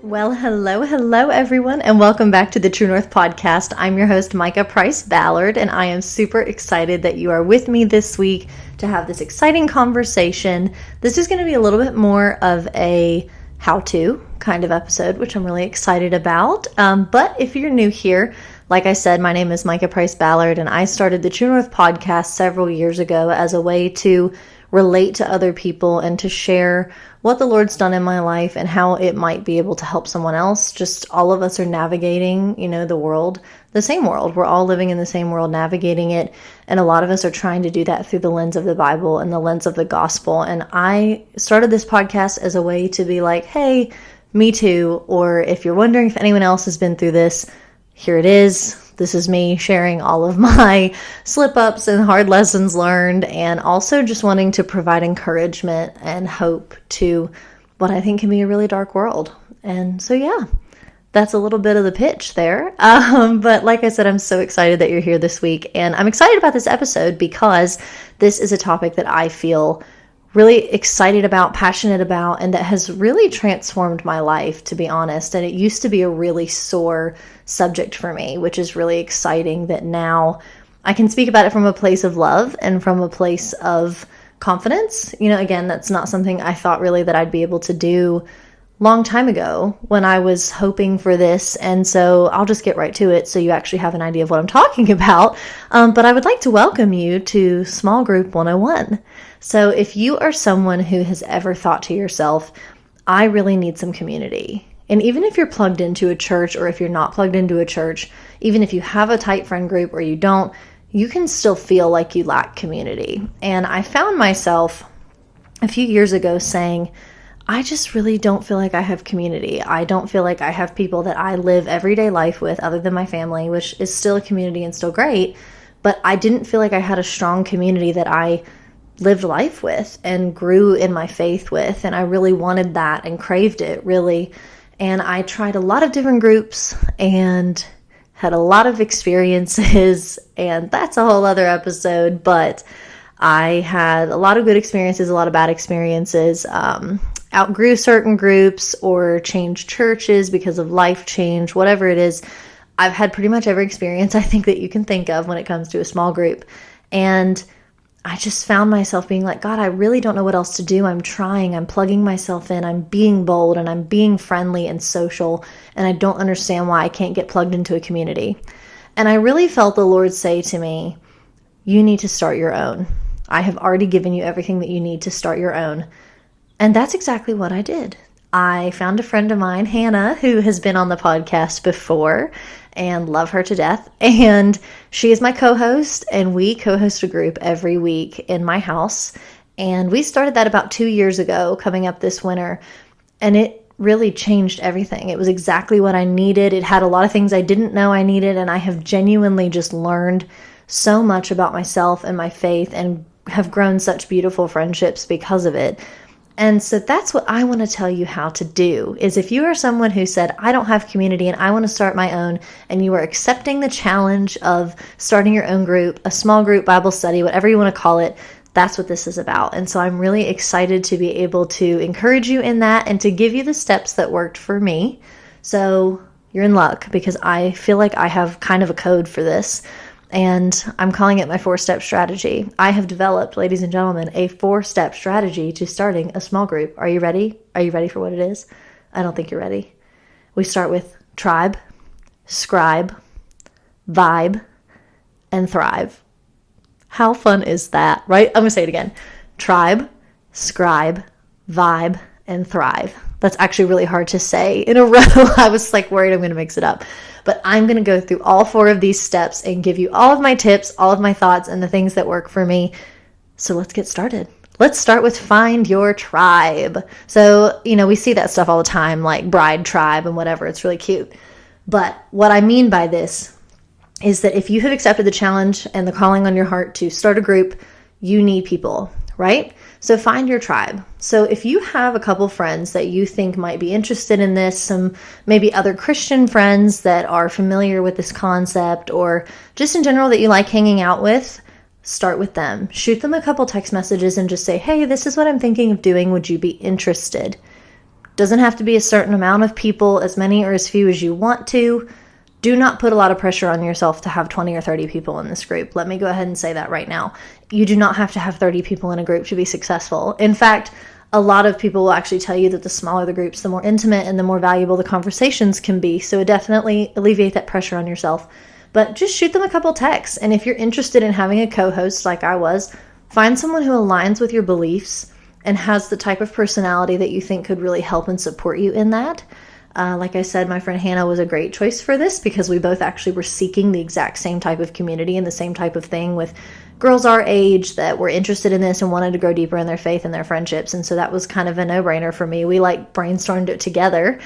Well, hello, everyone, and welcome back to the True North Podcast. I'm your host, Micah Price Ballard, and I am super excited that you are with me this week to have this exciting conversation. This is going to be a little bit more of a how-to kind of episode, which I'm really excited about. But if you're new here, like I said, my name is Micah Price Ballard, and I started the True North Podcast several years ago as a way to relate to other people and to share what the Lord's done in my life and how it might be able to help someone else. Just all of us are navigating, the world, the same world. We're all living in the same world, navigating it. And a lot of us are trying to do that through the lens of the Bible and the lens of the gospel. And I started this podcast as a way to be like, hey, me too. Or if you're wondering if anyone else has been through this, here it is. This is me sharing all of my slip-ups and hard lessons learned, and also just wanting to provide encouragement and hope to what I think can be a really dark world. And so, yeah, that's a little bit of the pitch there. But like I said, I'm so excited that you're here this week, and I'm excited about this episode because this is a topic that I feel really excited about, passionate about, and that has really transformed my life, to be honest. And it used to be a really sore subject for me, which is really exciting that now I can speak about it from a place of love and from a place of confidence. Again, that's not something I thought really that I'd be able to do long time ago when I was hoping for this. And so I'll just get right to it so you actually have an idea of what I'm talking about. But I would like to welcome you to Small Group 101. So if you are someone who has ever thought to yourself, I really need some community. And even if you're plugged into a church or if you're not plugged into a church, even if you have a tight friend group or you don't, you can still feel like you lack community. And I found myself a few years ago saying, I just really don't feel like I have community. I don't feel like I have people that I live everyday life with other than my family, which is still a community and still great. But I didn't feel like I had a strong community that I lived life with and grew in my faith with. And I really wanted that and craved it, really. And I tried a lot of different groups and had a lot of experiences. And that's a whole other episode. But I had a lot of good experiences, a lot of bad experiences. Outgrew certain groups or changed churches because of life change, whatever it is. I've had pretty much every experience I think that you can think of when it comes to a small group. And I just found myself being like, God, I really don't know what else to do. I'm trying, I'm plugging myself in, I'm being bold, and I'm being friendly and social, and I don't understand why I can't get plugged into a community. And I really felt the Lord say to me, you need to start your own. I have already given you everything that you need to start your own. And that's exactly what I did. I found a friend of mine, Hannah, who has been on the podcast before, and love her to death. And she is my co-host, and we co-host a group every week in my house. And we started that about 2 years ago, coming up this winter. And it really changed everything. It was exactly what I needed. It had a lot of things I didn't know I needed. And I have genuinely just learned so much about myself and my faith and have grown such beautiful friendships because of it. And so that's what I want to tell you how to do, is if you are someone who said, I don't have community and I want to start my own, and you are accepting the challenge of starting your own group, a small group Bible study, whatever you want to call it, that's what this is about. And so I'm really excited to be able to encourage you in that and to give you the steps that worked for me. So you're in luck, because I feel like I have kind of a code for this. And I'm calling it my 4-step strategy. I have developed, ladies and gentlemen, a 4-step strategy to starting a small group. Are you ready? Are you ready for what it is? I don't think you're ready. We start with tribe, scribe, vibe, and thrive. How fun is that, right? I'm going to say it again. Tribe, scribe, vibe, and thrive. That's actually really hard to say in a row. I was worried I'm going to mix it up. But I'm going to go through all 4 of these steps and give you all of my tips, all of my thoughts, and the things that work for me. So let's get started. Let's start with find your tribe. So, we see that stuff all the time, like bride tribe and whatever. It's really cute. But what I mean by this is that if you have accepted the challenge and the calling on your heart to start a group, you need people, right? So find your tribe. So if you have a couple friends that you think might be interested in this, some maybe other Christian friends that are familiar with this concept, or just in general that you like hanging out with, start with them. Shoot them a couple text messages and just say, hey, this is what I'm thinking of doing. Would you be interested? Doesn't have to be a certain amount of people, as many or as few as you want to. Do not put a lot of pressure on yourself to have 20 or 30 people in this group. Let me go ahead and say that right now. You do not have to have 30 people in a group to be successful. In fact, a lot of people will actually tell you that the smaller the groups, the more intimate and the more valuable the conversations can be. So definitely alleviate that pressure on yourself. But just shoot them a couple texts. And if you're interested in having a co-host like I was, find someone who aligns with your beliefs and has the type of personality that you think could really help and support you in that. Like I said, my friend Hannah was a great choice for this because we both actually were seeking the exact same type of community and the same type of thing with girls our age that were interested in this and wanted to grow deeper in their faith and their friendships. And so that was kind of a no-brainer for me. We brainstormed it together.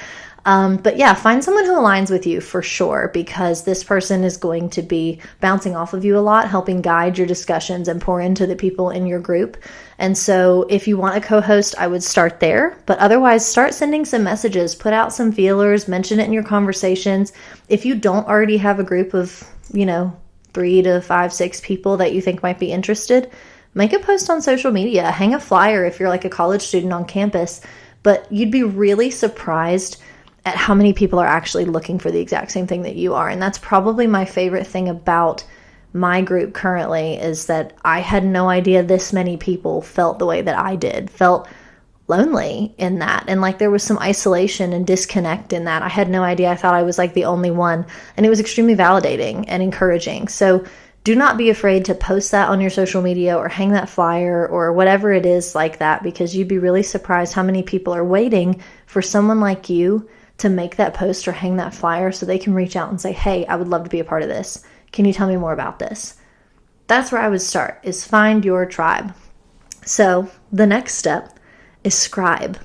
But yeah, find someone who aligns with you for sure, because this person is going to be bouncing off of you a lot, helping guide your discussions and pour into the people in your group. And so if you want a co-host, I would start there, but otherwise start sending some messages, put out some feelers, mention it in your conversations. If you don't already have a group of, 3 to 5, 6 people that you think might be interested, make a post on social media, hang a flyer if you're like a college student on campus. But you'd be really surprised at how many people are actually looking for the exact same thing that you are. And that's probably my favorite thing about my group currently, is that I had no idea this many people felt the way that I did, felt lonely in that. And like there was some isolation and disconnect in that. I had no idea. I thought I was like the only one. And it was extremely validating and encouraging. So do not be afraid to post that on your social media or hang that flyer or whatever it is like that, because you'd be really surprised how many people are waiting for someone like you to make that post or hang that flyer so they can reach out and say, hey, I would love to be a part of this. Can you tell me more about this? That's where I would start, is find your tribe. So the next step is scribe.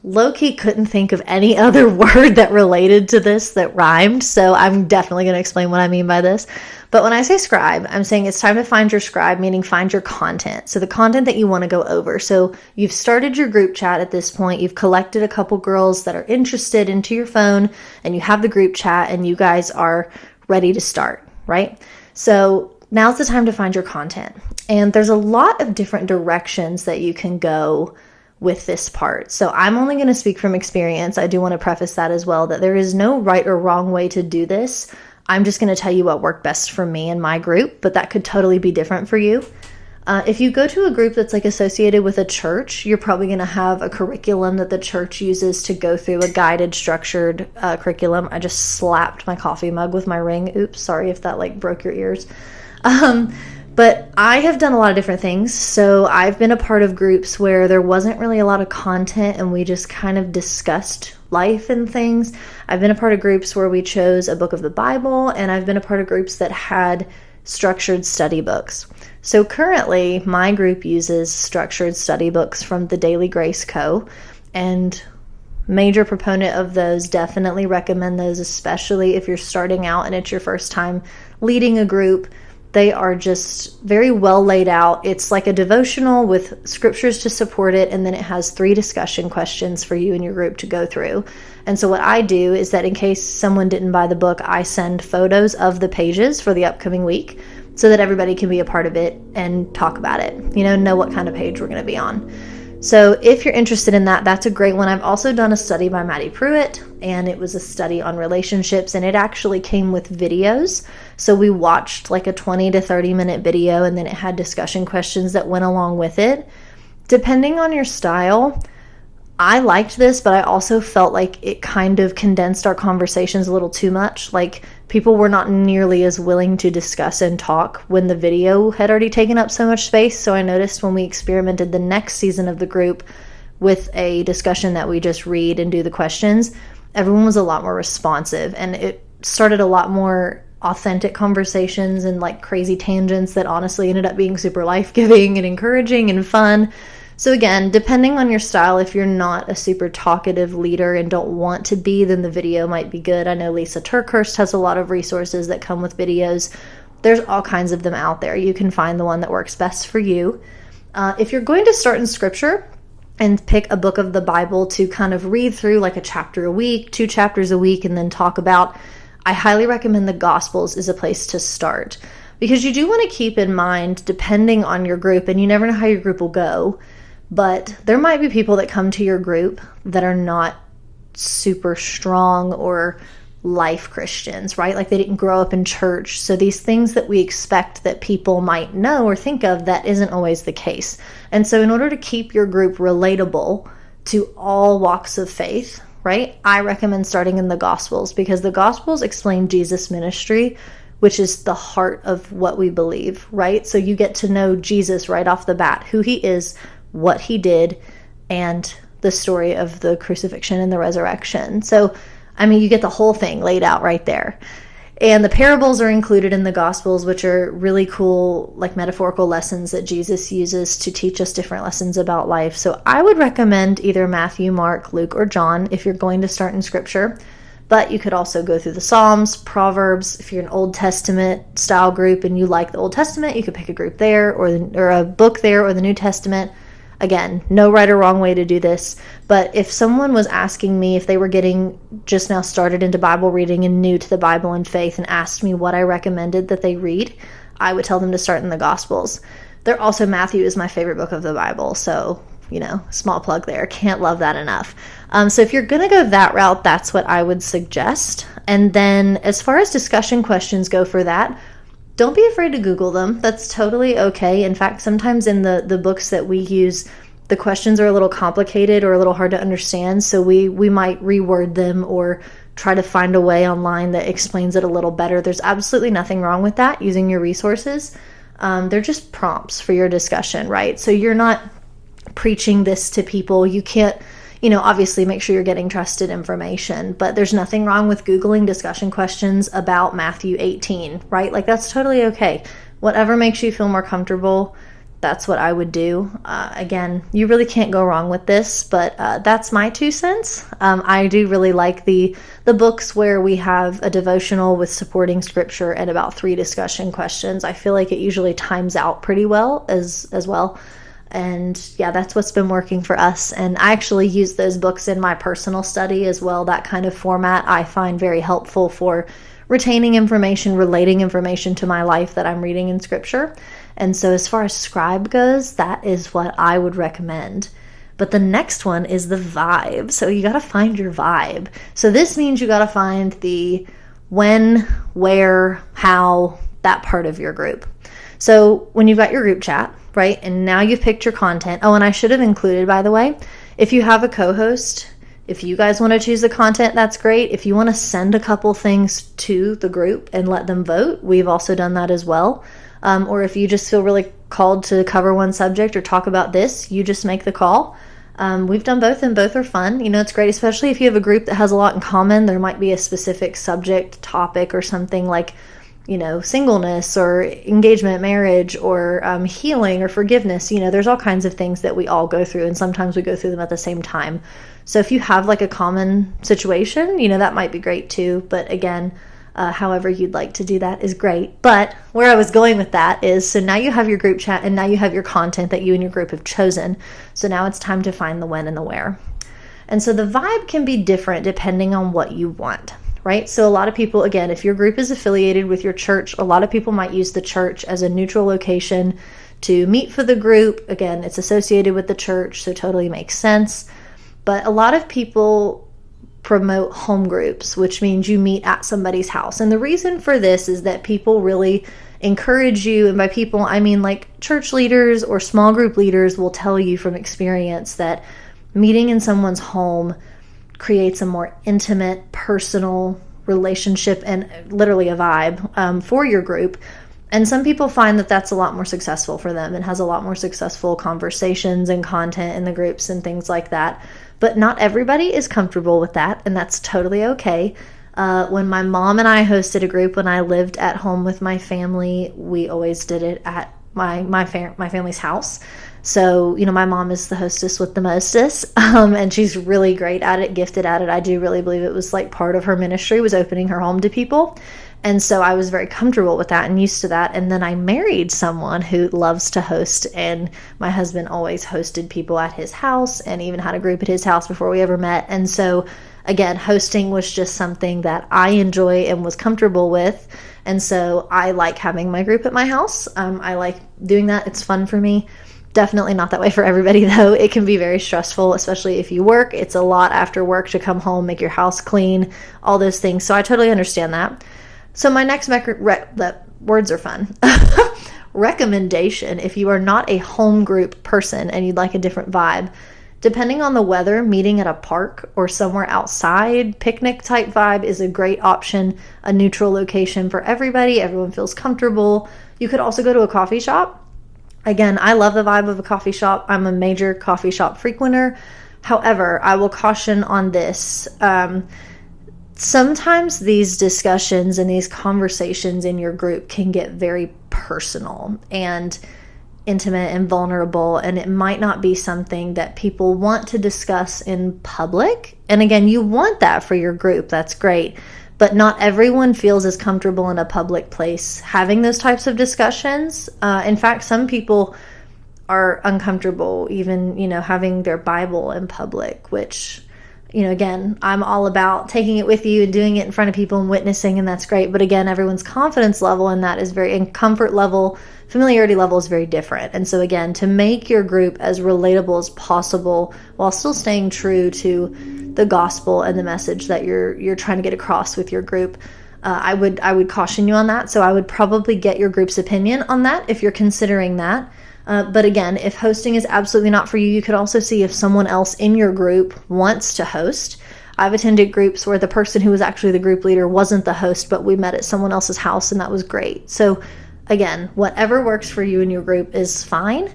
Low-key couldn't think of any other word that related to this that rhymed, so I'm definitely going to explain what I mean by this. But when I say scribe, I'm saying it's time to find your scribe, meaning find your content. So the content that you want to go over. So you've started your group chat at this point. You've collected a couple girls that are interested into your phone, and you have the group chat, and you guys are ready to start, right? So now's the time to find your content. And there's a lot of different directions that you can go with this part. So I'm only going to speak from experience. I do want to preface that as well, that there is no right or wrong way to do this. I'm just going to tell you what worked best for me and my group, but that could totally be different for you. If you go to a group that's like associated with a church, you're probably going to have a curriculum that the church uses to go through, a guided, structured curriculum. I just slapped my coffee mug with my ring. Oops, sorry if that broke your ears. But I have done a lot of different things. So I've been a part of groups where there wasn't really a lot of content and we just kind of discussed life and things. I've been a part of groups where we chose a book of the Bible, and I've been a part of groups that had structured study books. So currently my group uses structured study books from the Daily Grace Co. And major proponent of those, definitely recommend those, especially if you're starting out and it's your first time leading a group. They are just very well laid out. It's like a devotional with scriptures to support it, and then it has 3 discussion questions for you and your group to go through. And so what I do is that in case someone didn't buy the book, I send photos of the pages for the upcoming week so that everybody can be a part of it and talk about it, know what kind of page we're going to be on. So if you're interested in that, that's a great one. I've also done a study by Maddie Pruitt, and it was a study on relationships, and it actually came with videos. So we watched like a 20 to 30 minute video, and then it had discussion questions that went along with it. Depending on your style, I liked this, but I also felt like it kind of condensed our conversations a little too much. Like people were not nearly as willing to discuss and talk when the video had already taken up so much space. So I noticed when we experimented the next season of the group with a discussion that we just read and do the questions, everyone was a lot more responsive, and it started a lot more authentic conversations and like crazy tangents that honestly ended up being super life-giving and encouraging and fun. So again, depending on your style, if you're not a super talkative leader and don't want to be, then the video might be good. I know Lisa Turkhurst has a lot of resources that come with videos. There's all kinds of them out there. You can find the one that works best for you. If you're going to start in scripture and pick a book of the Bible to kind of read through like a chapter a week, 2 chapters a week, and then talk about, I highly recommend the Gospels is a place to start, because you do want to keep in mind, depending on your group, and you never know how your group will go, But there might be people that come to your group that are not super strong or life Christians, right? Like they didn't grow up in church. So these things that we expect that people might know or think of, that isn't always the case. And so in order to keep your group relatable to all walks of faith, right, I recommend starting in the Gospels, because the Gospels explain Jesus' ministry, which is the heart of what we believe, right? So you get to know Jesus right off the bat, who he is, what he did, and the story of the crucifixion and the resurrection. So, I mean, you get the whole thing laid out right there. And the parables are included in the Gospels, which are really cool, like metaphorical lessons that Jesus uses to teach us different lessons about life. So I would recommend either Matthew, Mark, Luke, or John if you're going to start in Scripture. But you could also go through the Psalms, Proverbs. If you're an Old Testament style group and you like the Old Testament, you could pick a group there or a book there, or the New Testament. Again, no right or wrong way to do this, but if someone was asking me if they were getting just now started into Bible reading and new to the Bible and faith and asked me what I recommended that they read, I would tell them to start in the Gospels. Matthew is my favorite book of the Bible, so, small plug there. Can't love that enough. So if you're going to go that route, that's what I would suggest. And then as far as discussion questions go for that, don't be afraid to Google them. That's totally okay. In fact, sometimes in the books that we use, the questions are a little complicated or a little hard to understand, so we might reword them or try to find a way online that explains it a little better. There's absolutely nothing wrong with that, using your resources. They're just prompts for your discussion, right? So you're not preaching this to people. You can't, obviously make sure you're getting trusted information, but there's nothing wrong with Googling discussion questions about Matthew 18, right? Like that's totally okay. Whatever makes you feel more comfortable, that's what I would do. Again, you really can't go wrong with this, but that's my 2 cents. I do really like the books where we have a devotional with supporting scripture and about 3 discussion questions. I feel like it usually times out pretty well as well. And yeah, that's what's been working for us. And I actually use those books in my personal study as well. That kind of format I find very helpful for retaining information, relating information to my life that I'm reading in scripture. And so as far as scribe goes, that is what I would recommend. But the next one is the vibe. So you got to find your vibe. So this means you got to find the when, where, how, that part of your group. So when you've got your group chat, right, and now you've picked your content. Oh, and I should have included, by the way, if you have a co-host, if you guys want to choose the content, that's great. If you want to send a couple things to the group and let them vote, we've also done that as well. Or if you just feel really called to cover one subject or talk about this, you just make the call. We've done both, and both are fun. It's great, especially if you have a group that has a lot in common. There might be a specific subject, topic, or something like singleness or engagement, marriage, or healing or forgiveness. There's all kinds of things that we all go through, and sometimes we go through them at the same time. So if you have like a common situation, that might be great too. But again, however you'd like to do that is great. But where I was going with that is, so now you have your group chat and now you have your content that you and your group have chosen. So now it's time to find the when and the where. And so the vibe can be different depending on what you want. Right? So a lot of people, again, if your group is affiliated with your church, a lot of people might use the church as a neutral location to meet for the group. Again, it's associated with the church, so totally makes sense. But a lot of people promote home groups, which means you meet at somebody's house. And the reason for this is that people really encourage you, and by people, I mean like church leaders or small group leaders will tell you from experience that meeting in someone's home creates a more intimate, personal relationship and literally a vibe for your group. And some people find that that's a lot more successful for them and has a lot more successful conversations and content in the groups and things like that. But not everybody is comfortable with that, and that's totally okay. When my mom and I hosted a group when I lived at home with my family, we always did it at my family's house. So, my mom is the hostess with the mostest, and she's really great at it, gifted at it. I do really believe it was like part of her ministry was opening her home to people. And so I was very comfortable with that and used to that. And then I married someone who loves to host, and my husband always hosted people at his house and even had a group at his house before we ever met. And so again, hosting was just something that I enjoy and was comfortable with. And so I like having my group at my house. I like doing that. It's fun for me. Definitely not that way for everybody, though. It can be very stressful, especially if you work. It's a lot after work to come home, make your house clean, all those things. So I totally understand that. So my next words are fun. Recommendation, if you are not a home group person and you'd like a different vibe, depending on the weather, meeting at a park or somewhere outside, picnic type vibe is a great option, a neutral location for everybody. Everyone feels comfortable. You could also go to a coffee shop. Again, I love the vibe of a coffee shop. I'm a major coffee shop frequenter. However, I will caution on this. Sometimes these discussions and these conversations in your group can get very personal and intimate and vulnerable, and it might not be something that people want to discuss in public. And again, you want that for your group. That's great. But not everyone feels as comfortable in a public place having those types of discussions. In fact, some people are uncomfortable even, having their Bible in public, which, again, I'm all about taking it with you and doing it in front of people and witnessing, and that's great. But again, everyone's confidence level in that is and comfort level, familiarity level is very different. And so again, to make your group as relatable as possible while still staying true to the gospel and the message that you're trying to get across with your group, I would caution you on that. So I would probably get your group's opinion on that if you're considering that. But again, if hosting is absolutely not for you, you could also see if someone else in your group wants to host. I've attended groups where the person who was actually the group leader wasn't the host, but we met at someone else's house, and that was great. So again, whatever works for you and your group is fine.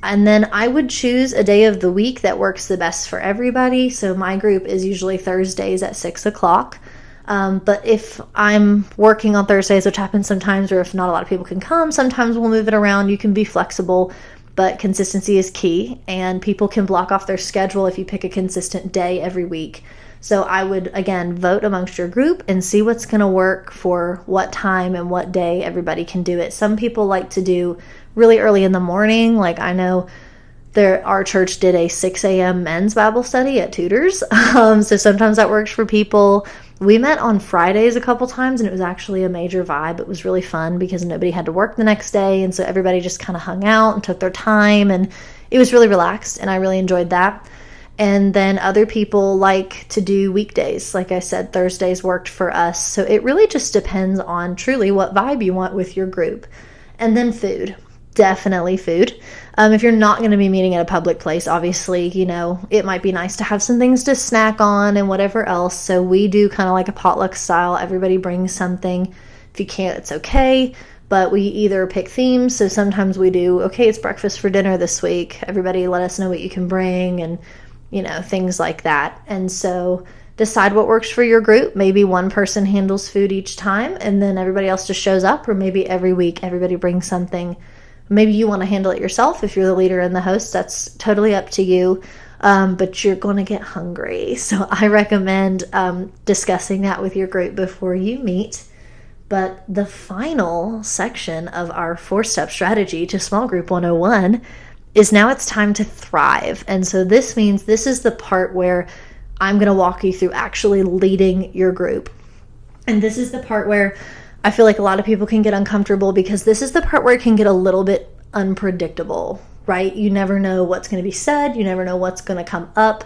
And then I would choose a day of the week that works the best for everybody. So my group is usually Thursdays at 6 o'clock. But if I'm working on Thursdays, which happens sometimes, or if not a lot of people can come, sometimes we'll move it around. You can be flexible, but consistency is key, and people can block off their schedule if you pick a consistent day every week. So I would, again, vote amongst your group and see what's going to work for what time and what day everybody can do it. Some people like to do really early in the morning. Like I know our church did a 6 a.m. men's Bible study at Tudor's. So sometimes that works for people. We met on Fridays a couple times, and it was actually a major vibe. It was really fun because nobody had to work the next day, and so everybody just kind of hung out and took their time, and it was really relaxed, and I really enjoyed that. And then other people like to do weekdays. Like I said, Thursdays worked for us. So it really just depends on truly what vibe you want with your group. And then food. Definitely food. If you're not going to be meeting at a public place, obviously, it might be nice to have some things to snack on and whatever else. So we do kind of like a potluck style. Everybody brings something. If you can't, it's okay. But we either pick themes. So sometimes we do, okay, it's breakfast for dinner this week. Everybody let us know what you can bring, and things like that. And so decide what works for your group. Maybe one person handles food each time, and then everybody else just shows up, or maybe every week everybody brings something. Maybe you want to handle it yourself if you're the leader and the host. That's totally up to you, but you're going to get hungry. So I recommend discussing that with your group before you meet. But the final section of our 4-step strategy to Small Group 101 is now it's time to thrive. And so this means this is the part where I'm going to walk you through actually leading your group. And this is the part where I feel like a lot of people can get uncomfortable, because this is the part where it can get a little bit unpredictable, right? You never know what's going to be said. You never know what's going to come up.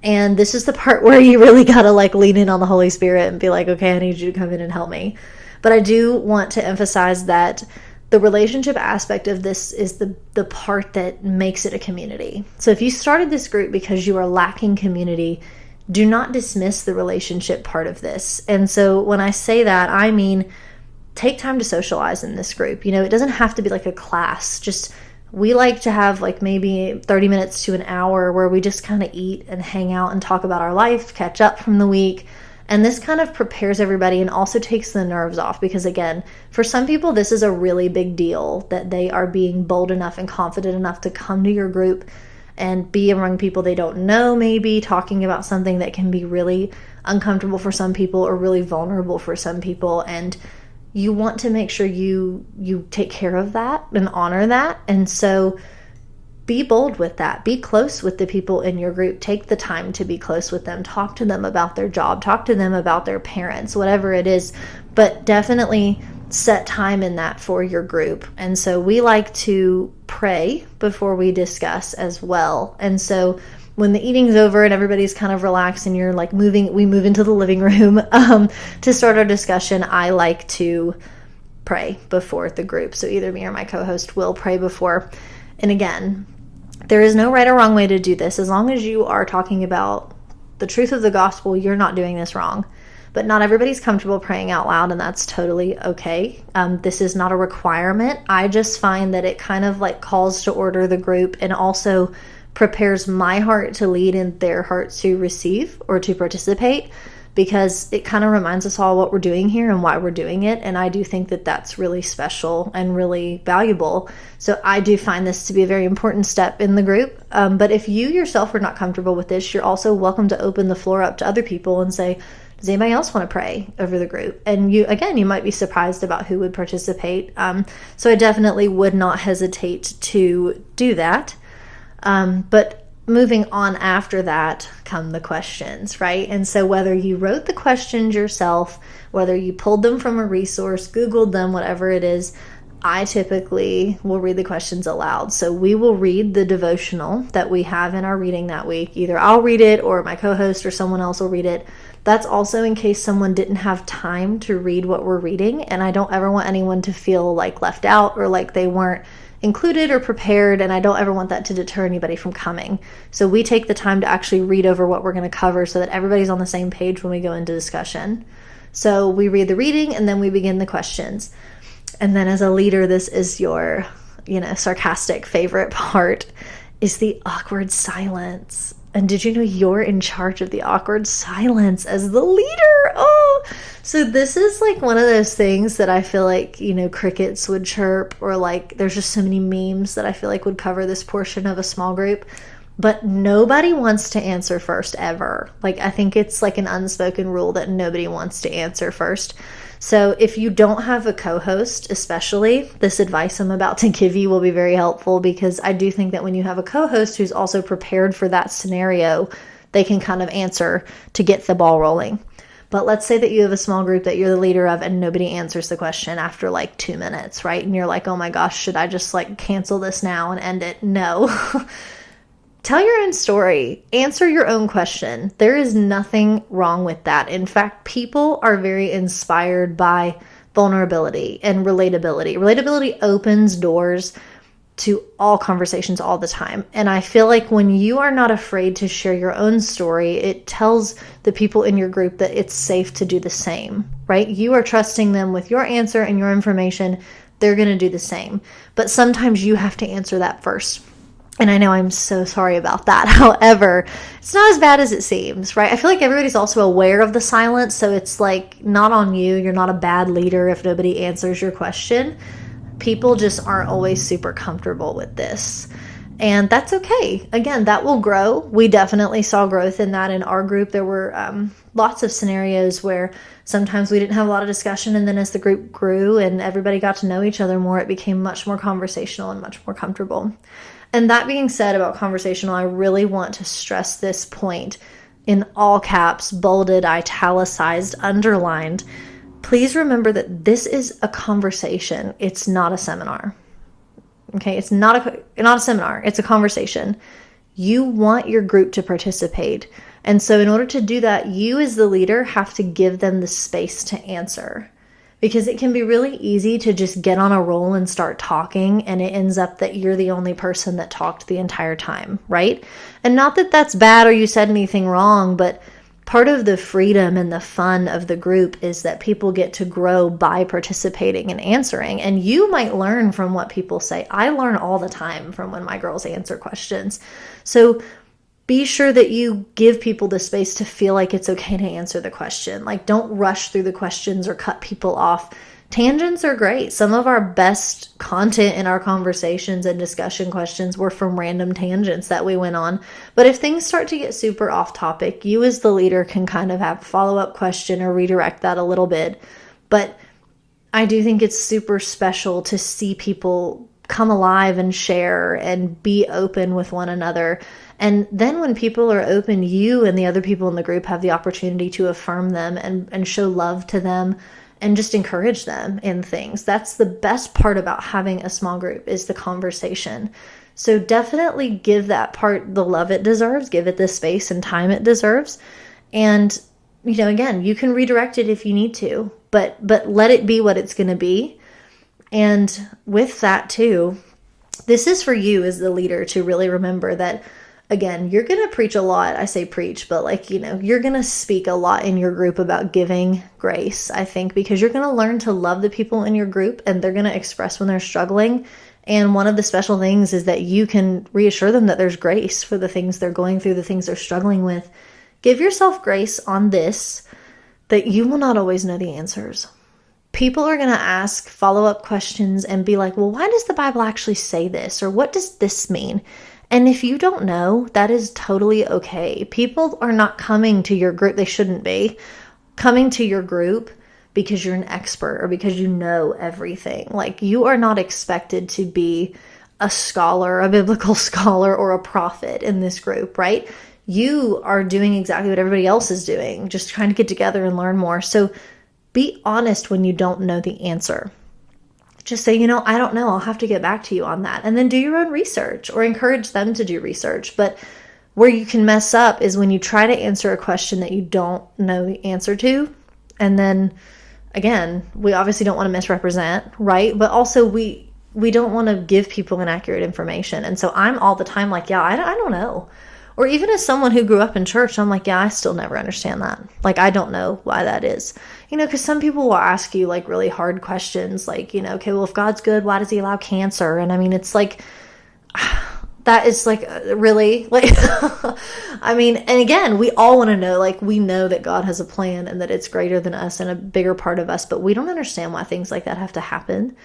And this is the part where you really got to lean in on the Holy Spirit and be like, okay, I need you to come in and help me. But I do want to emphasize that the relationship aspect of this is the part that makes it a community. So if you started this group because you are lacking community, do not dismiss the relationship part of this. And so when I say that, I mean, take time to socialize in this group. It doesn't have to be like a class. We like to have maybe 30 minutes to an hour where we just kind of eat and hang out and talk about our life, catch up from the week. And this kind of prepares everybody and also takes the nerves off, because again, for some people, this is a really big deal that they are being bold enough and confident enough to come to your group and be among people they don't know, maybe talking about something that can be really uncomfortable for some people or really vulnerable for some people. And you want to make sure you take care of that and honor that. And so be bold with that. Be close with the people in your group. Take the time to be close with them. Talk to them about their job. Talk to them about their parents, whatever it is. But definitely set time in that for your group. And so we like to pray before we discuss as well. And so when the eating's over and everybody's kind of relaxed and you're like we move into the living room to start our discussion, I like to pray before the group. So either me or my co-host will pray before. And again, there is no right or wrong way to do this. As long as you are talking about the truth of the gospel, you're not doing this wrong. But not everybody's comfortable praying out loud, and that's totally okay. This is not a requirement. I just find that it kind of like calls to order the group and also prepares my heart to lead and their heart to receive or to participate, because it kind of reminds us all what we're doing here and why we're doing it. And I do think that that's really special and really valuable. So I do find this to be a very important step in the group. But if you yourself are not comfortable with this, you're also welcome to open the floor up to other people and say, does anybody else want to pray over the group? And you might be surprised about who would participate. So I definitely would not hesitate to do that. But moving on after that come the questions, right? And so whether you wrote the questions yourself, whether you pulled them from a resource, Googled them, whatever it is, I typically will read the questions aloud. So we will read the devotional that we have in our reading that week. Either I'll read it or my co-host or someone else will read it. That's also in case someone didn't have time to read what we're reading. And I don't ever want anyone to feel like left out or like they weren't included or prepared, and I don't ever want that to deter anybody from coming. So we take the time to actually read over what we're going to cover so that everybody's on the same page when we go into discussion. So we read the reading and then we begin the questions. And then as a leader, this is your, sarcastic favorite part, is the awkward silence. And did you know you're in charge of the awkward silence as the leader? Oh, so this is like one of those things that I feel like, crickets would chirp, or like there's just so many memes that I feel like would cover this portion of a small group. But nobody wants to answer first ever. Like, I think it's like an unspoken rule that nobody wants to answer first. So if you don't have a co-host, especially, this advice I'm about to give you will be very helpful, because I do think that when you have a co-host who's also prepared for that scenario, they can kind of answer to get the ball rolling. But let's say that you have a small group that you're the leader of and nobody answers the question after like 2 minutes, right? And you're like, oh my gosh, should I just like cancel this now and end it? No. Tell your own story. Answer your own question. There is nothing wrong with that. In fact, people are very inspired by vulnerability and relatability. Relatability opens doors to all conversations all the time. And I feel like when you are not afraid to share your own story, it tells the people in your group that it's safe to do the same, right? You are trusting them with your answer and your information. They're going to do the same. But sometimes you have to answer that first. And I know I'm so sorry about that. However, it's not as bad as it seems, right? I feel like everybody's also aware of the silence. So it's like not on you. You're not a bad leader if nobody answers your question. People just aren't always super comfortable with this. And that's okay. Again, that will grow. We definitely saw growth in that in our group. There were lots of scenarios where sometimes we didn't have a lot of discussion. And then as the group grew and everybody got to know each other more, it became much more conversational and much more comfortable. And that being said about conversational, I really want to stress this point in all caps, bolded, italicized, underlined. Please remember that this is a conversation. It's not a seminar. Okay, it's not a seminar. It's a conversation. You want your group to participate. And so in order to do that, you as the leader have to give them the space to answer. Because it can be really easy to just get on a roll and start talking, and it ends up that you're the only person that talked the entire time, right? And not that that's bad or you said anything wrong, but part of the freedom and the fun of the group is that people get to grow by participating and answering. And you might learn from what people say. I learn all the time from when my girls answer questions. So be sure that you give people the space to feel like it's okay to answer the question. Like, don't rush through the questions or cut people off. Tangents are great. Some of our best content in our conversations and discussion questions were from random tangents that we went on. But if things start to get super off topic, you as the leader can kind of have a follow-up question or redirect that a little bit. But I do think it's super special to see people come alive and share and be open with one another. And then when people are open, you and the other people in the group have the opportunity to affirm them and show love to them and just encourage them in things. That's the best part about having a small group, is the conversation. So definitely give that part the love it deserves, give it the space and time it deserves. And, again, you can redirect it if you need to, but let it be what it's going to be. And with that too, this is for you as the leader to really remember that, again, you're going to preach a lot. I say preach, but you're going to speak a lot in your group about giving grace, I think, because you're going to learn to love the people in your group, and they're going to express when they're struggling. And one of the special things is that you can reassure them that there's grace for the things they're going through, the things they're struggling with. Give yourself grace on this, that you will not always know the answers. People are going to ask follow-up questions and be like, well, why does the Bible actually say this? Or what does this mean? And if you don't know, that is totally okay. People are not coming to your group. They shouldn't be coming to your group because you're an expert or because you know everything. Like, you are not expected to be a scholar, a biblical scholar, or a prophet in this group, right? You are doing exactly what everybody else is doing, just trying to get together and learn more. So be honest when you don't know the answer. Just say, I don't know. I'll have to get back to you on that. And then do your own research or encourage them to do research. But where you can mess up is when you try to answer a question that you don't know the answer to. And then, again, we obviously don't want to misrepresent, right? But also we don't want to give people inaccurate information. And so I'm all the time like, yeah, I don't know. Or even as someone who grew up in church, I'm like, yeah, I still never understand that. Like, I don't know why that is. Because some people will ask you like really hard questions like, okay, well, if God's good, why does he allow cancer? And I mean, it's like, that is like, really? Like, and again, we all want to know, like, we know that God has a plan and that it's greater than us and a bigger part of us, but we don't understand why things like that have to happen.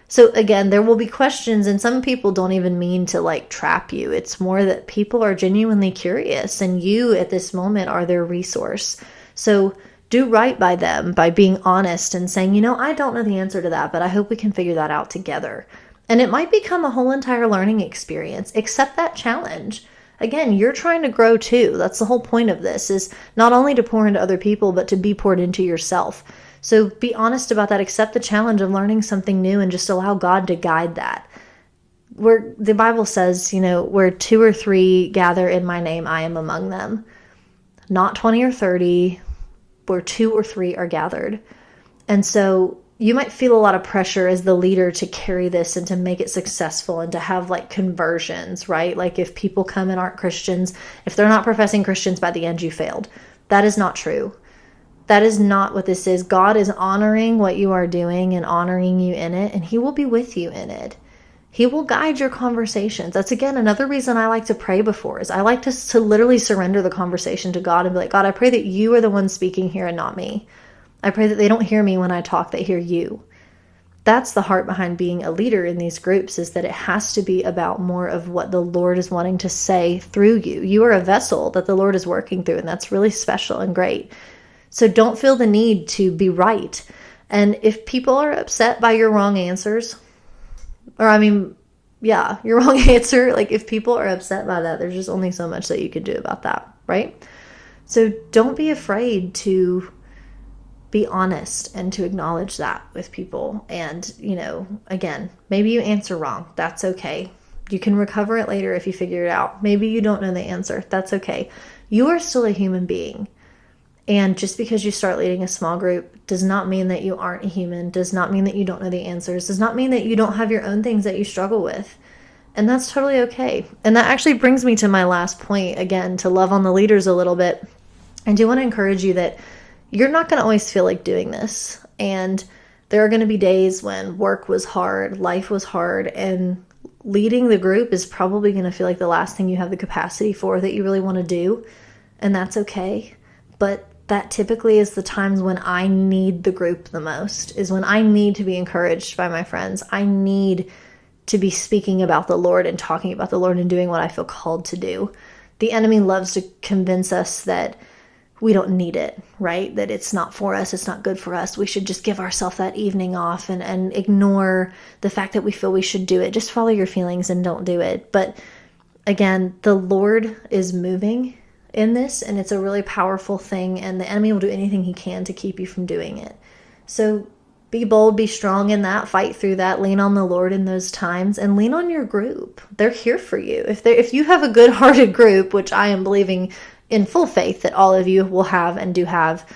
So again, there will be questions, and some people don't even mean to like trap you. It's more that people are genuinely curious, and you at this moment are their resource. So do right by them by being honest and saying, I don't know the answer to that, but I hope we can figure that out together. And it might become a whole entire learning experience. Accept that challenge. Again, you're trying to grow too. That's the whole point of this, is not only to pour into other people, but to be poured into yourself. So be honest about that. Accept the challenge of learning something new and just allow God to guide that. Where the Bible says, where 2 or 3 gather in my name, I am among them. Not 20 or 30, where 2 or 3 are gathered. And so you might feel a lot of pressure as the leader to carry this and to make it successful and to have like conversions, right? Like, if people come and aren't Christians, if they're not professing Christians, by the end you failed. That is not true. That is not what this is. God is honoring what you are doing and honoring you in it, and he will be with you in it. He will guide your conversations. That's, again, another reason I like to pray before, is I like to literally surrender the conversation to God and be like, God, I pray that you are the one speaking here and not me. I pray that they don't hear me when I talk, they hear you. That's the heart behind being a leader in these groups, is that it has to be about more of what the Lord is wanting to say through you. You are a vessel that the Lord is working through, and that's really special and great. So don't feel the need to be right. And if people are upset by your wrong answers, your wrong answer, like if people are upset by that, there's just only so much that you can do about that, right? So don't be afraid to be honest and to acknowledge that with people. And, again, maybe you answer wrong. That's okay. You can recover it later if you figure it out. Maybe you don't know the answer. That's okay. You are still a human being. And just because you start leading a small group does not mean that you aren't a human, does not mean that you don't know the answers, does not mean that you don't have your own things that you struggle with. And that's totally okay. And that actually brings me to my last point, again, to love on the leaders a little bit. I do want to encourage you that you're not going to always feel like doing this. And there are going to be days when work was hard, life was hard, and leading the group is probably going to feel like the last thing you have the capacity for that you really want to do. And that's okay. But that typically is the times when I need the group the most, is when I need to be encouraged by my friends. I need to be speaking about the Lord and talking about the Lord and doing what I feel called to do. The enemy loves to convince us that we don't need it, right? That it's not for us, it's not good for us. We should just give ourselves that evening off and ignore the fact that we feel we should do it. Just follow your feelings and don't do it. But again, the Lord is moving in this, and it's a really powerful thing, and the enemy will do anything he can to keep you from doing it. So be bold, be strong in that, fight through that, lean on the Lord in those times, and lean on your group. They're here for you. If you have a good-hearted group, which I am believing in full faith that all of you will have and do have,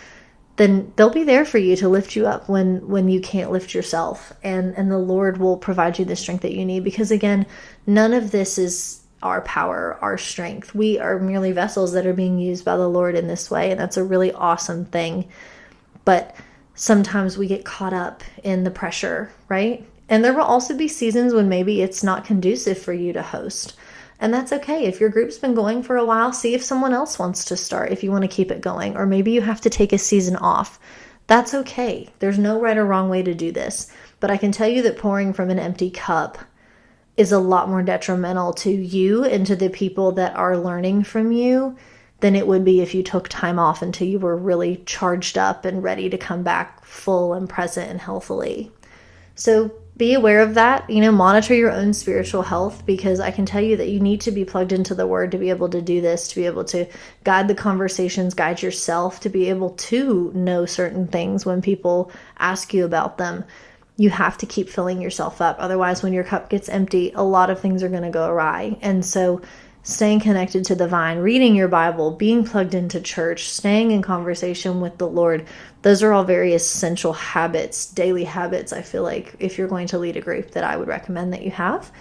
then they'll be there for you to lift you up when you can't lift yourself. And the Lord will provide you the strength that you need, because again, none of this is our power, our strength. We are merely vessels that are being used by the Lord in this way, and that's a really awesome thing. But sometimes we get caught up in the pressure, right? And there will also be seasons when maybe it's not conducive for you to host. And that's okay. If your group's been going for a while, see if someone else wants to start, if you want to keep it going. Or maybe you have to take a season off. That's okay. There's no right or wrong way to do this. But I can tell you that pouring from an empty cup is a lot more detrimental to you and to the people that are learning from you than it would be if you took time off until you were really charged up and ready to come back full and present and healthily. So be aware of that. Monitor your own spiritual health, because I can tell you that you need to be plugged into the Word to be able to do this, to be able to guide the conversations, guide yourself, to be able to know certain things when people ask you about them. You have to keep filling yourself up. Otherwise, when your cup gets empty, a lot of things are going to go awry. And so staying connected to the vine, reading your Bible, being plugged into church, staying in conversation with the Lord, those are all very essential habits, daily habits, I feel like, if you're going to lead a group, that I would recommend that you have.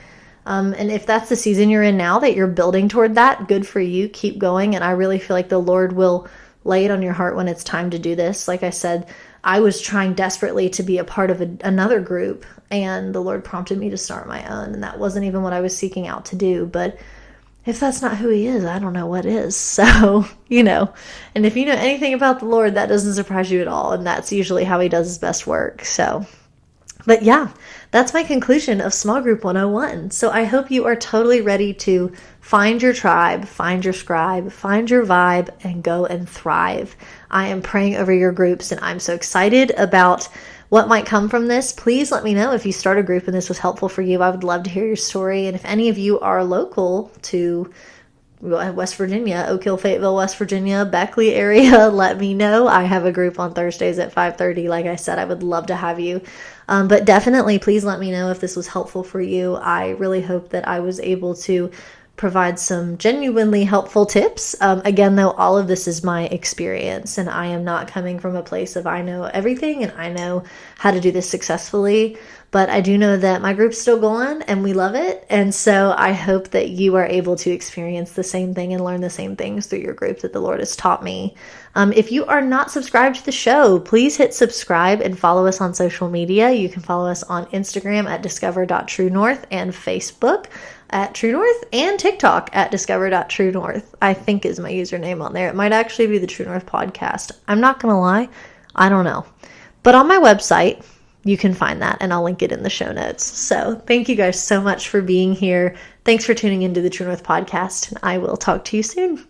And if that's the season you're in now, that you're building toward that, good for you. Keep going. And I really feel like the Lord will lay it on your heart when it's time to do this. Like I said, I was trying desperately to be a part of another group, and the Lord prompted me to start my own. And that wasn't even what I was seeking out to do. But if that's not who He is, I don't know what is. So, and if you know anything about the Lord, that doesn't surprise you at all. And that's usually how He does His best work. So, but yeah, that's my conclusion of Small Group 101. So I hope you are totally ready to find your tribe, find your scribe, find your vibe, and go and thrive. I am praying over your groups, and I'm so excited about what might come from this. Please let me know if you start a group and this was helpful for you. I would love to hear your story. And if any of you are local to West Virginia, Oak Hill, Fayetteville, West Virginia, Beckley area, let me know. I have a group on Thursdays at 5:30. Like I said, I would love to have you. But definitely, please let me know if this was helpful for you. I really hope that I was able to provide some genuinely helpful tips. Again, though, all of this is my experience, and I am not coming from a place of I know everything and I know how to do this successfully. But I do know that my group's still going and we love it. And so I hope that you are able to experience the same thing and learn the same things through your group that the Lord has taught me. If you are not subscribed to the show, please hit subscribe and follow us on social media. You can follow us on Instagram at discover.truenorth and Facebook at True North, and TikTok at discover.truenorth, I think is my username on there. It might actually be the True North podcast. I'm not going to lie. I don't know. But on my website, you can find that, and I'll link it in the show notes. So thank you guys so much for being here. Thanks for tuning into the True North podcast, and I will talk to you soon.